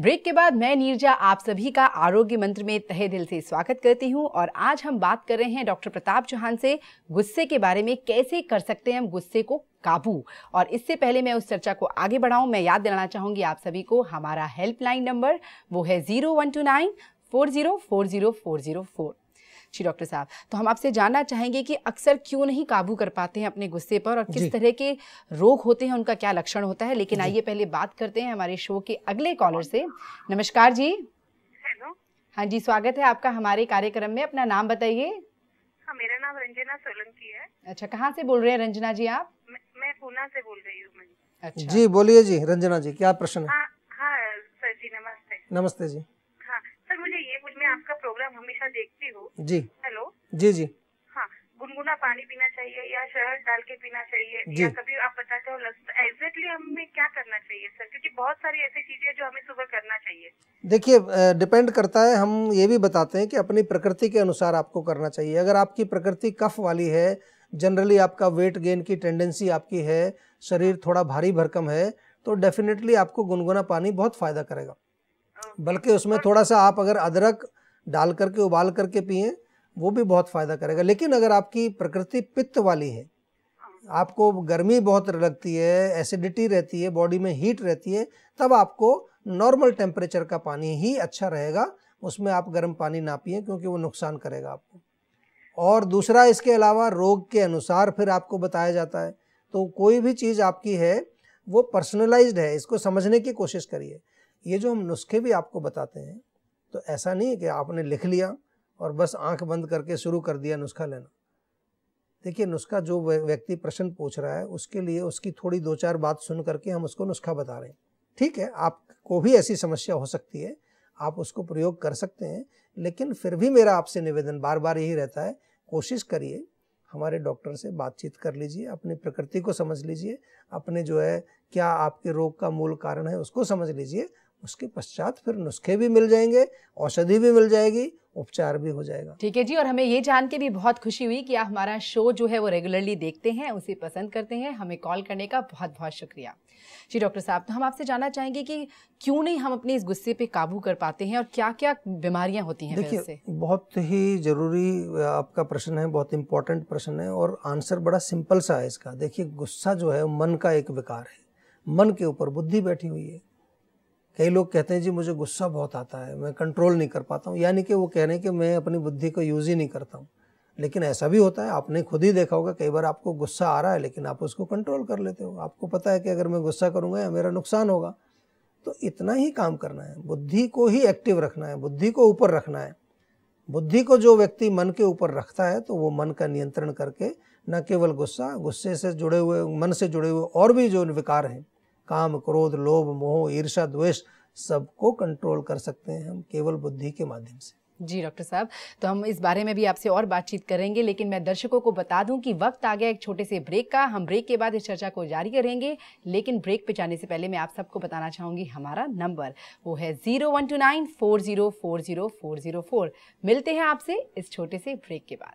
Break के बाद मैं नीरजा आप सभी का आरोग्य मंत्र में तहे दिल से स्वागत करती हूं और आज हम बात कर रहे हैं डॉक्टर प्रताप चौहान से गुस्से के बारे में, कैसे कर सकते हैं हम गुस्से को काबू। और इससे पहले मैं उस चर्चा को आगे बढ़ाऊं, मैं याद दिलाना चाहूंगी आप सभी को हमारा हेल्पलाइन नंबर वो है 0129404004। जी डॉक्टर साहब, तो हम आपसे जानना चाहेंगे कि अक्सर क्यों नहीं काबू कर पाते हैं अपने गुस्से पर और किस तरह के रोग होते हैं, उनका क्या लक्षण होता है। लेकिन आइए पहले बात करते हैं हमारे शो के अगले कॉलर से। नमस्कार जी। हेलो। हाँ जी, स्वागत है आपका हमारे कार्यक्रम में। अपना नाम बताइए। हाँ, मेरा नाम रंजना सोलंकी है। अच्छा, कहाँ से बोल रहे हैं रंजना जी आप? मैं पूना से बोल रही हूँ। अच्छा जी, बोलिए जी रंजना जी, क्या प्रश्न है? हाँ सर जी, नमस्ते। नमस्ते जी। हाँ सर, मुझे ये मैं आपका प्रोग्राम हमेशा देखती हूँ। जी। हेलो। जी जी। हाँ, गुनगुना पानी पीना चाहिए या शहद डाल के पीना चाहिए जी। या कभी आप बताते हो एग्जैक्टली हमें क्या करना चाहिए सर, क्योंकि बहुत सारी ऐसी चीजें जो हमें सुबह करना चाहिए। देखिए, डिपेंड करता है। हम ये भी बताते हैं कि अपनी प्रकृति के अनुसार आपको करना चाहिए। अगर आपकी प्रकृति कफ वाली है, जनरली आपका वेट गेन की टेंडेंसी आपकी है, शरीर थोड़ा भारी भरकम है, तो डेफिनेटली आपको गुनगुना पानी बहुत फ़ायदा करेगा। बल्कि उसमें थोड़ा सा आप अगर अदरक डाल करके उबाल करके पिएं, वो भी बहुत फ़ायदा करेगा। लेकिन अगर आपकी प्रकृति पित्त वाली है, आपको गर्मी बहुत लगती है, एसिडिटी रहती है, बॉडी में हीट रहती है, तब आपको नॉर्मल टेम्परेचर का पानी ही अच्छा रहेगा। उसमें आप गर्म पानी ना पिएं क्योंकि वो नुकसान करेगा आपको। और दूसरा, इसके अलावा रोग के अनुसार फिर आपको बताया जाता है। तो कोई भी चीज़ आपकी है वो पर्सनलाइज्ड है, इसको समझने की कोशिश करिए। ये जो हम नुस्खे भी आपको बताते हैं, तो ऐसा नहीं है कि आपने लिख लिया और बस आंख बंद करके शुरू कर दिया नुस्खा लेना। देखिए, नुस्खा जो व्यक्ति प्रश्न पूछ रहा है उसके लिए उसकी थोड़ी दो चार बात सुन करके हम उसको नुस्खा बता रहे हैं। ठीक है, आपको भी ऐसी समस्या हो सकती है, आप उसको प्रयोग कर सकते हैं। लेकिन फिर भी मेरा आपसे निवेदन बार बार यही रहता है, कोशिश करिए हमारे डॉक्टर से बातचीत कर लीजिए, अपनी प्रकृति को समझ लीजिए, अपने जो है क्या आपके रोग का मूल कारण है उसको समझ लीजिए। उसके पश्चात फिर नुस्खे भी मिल जाएंगे, औषधि भी मिल जाएगी, उपचार भी हो जाएगा। ठीक है जी। और हमें ये जान के भी बहुत खुशी हुई कि आप हमारा शो जो है वो रेगुलरली देखते हैं, उसे पसंद करते हैं। हमें कॉल करने का बहुत बहुत शुक्रिया जी। डॉक्टर साहब, तो हम आपसे जानना चाहेंगे कि क्यों नहीं हम अपने इस गुस्से पे काबू कर पाते हैं और क्या क्या बीमारियां होती हैं? देखिए, बहुत ही ज़रूरी आपका प्रश्न है, बहुत इंपॉर्टेंट प्रश्न है और आंसर बड़ा सिंपल सा है इसका। देखिए, गुस्सा जो है मन का एक विकार है, मन के ऊपर बुद्धि बैठी हुई है। कई लोग कहते हैं जी मुझे गुस्सा बहुत आता है, मैं कंट्रोल नहीं कर पाता हूँ, यानी कि वो कह रहे हैं कि मैं अपनी बुद्धि को यूज़ ही नहीं करता हूँ। लेकिन ऐसा भी होता है, आपने खुद ही देखा होगा, कई बार आपको गुस्सा आ रहा है लेकिन आप उसको कंट्रोल कर लेते हो। आपको पता है कि अगर मैं गुस्सा करूँगा मेरा नुकसान होगा। तो इतना ही काम करना है, बुद्धि को ही एक्टिव रखना है, बुद्धि को ऊपर रखना है। बुद्धि को जो व्यक्ति मन के ऊपर रखता है तो वो मन का नियंत्रण करके न केवल गुस्सा, गुस्से से जुड़े हुए, मन से जुड़े हुए और भी जो विकार हैं, काम, क्रोध, लोभ, मोह, ईर्ष्या, द्वेष, सबको कंट्रोल कर सकते हैं हम केवल बुद्धि के माध्यम से। जी डॉक्टर साहब, तो हम इस बारे में भी आपसे और बातचीत करेंगे, लेकिन मैं दर्शकों को बता दूं कि वक्त आ गया एक छोटे से ब्रेक का। हम ब्रेक के बाद इस चर्चा को जारी करेंगे, लेकिन ब्रेक पे जाने से पहले मैं आप सबको बताना चाहूंगी हमारा नंबर वो है 0129404004। मिलते हैं आपसे इस छोटे से ब्रेक के बाद।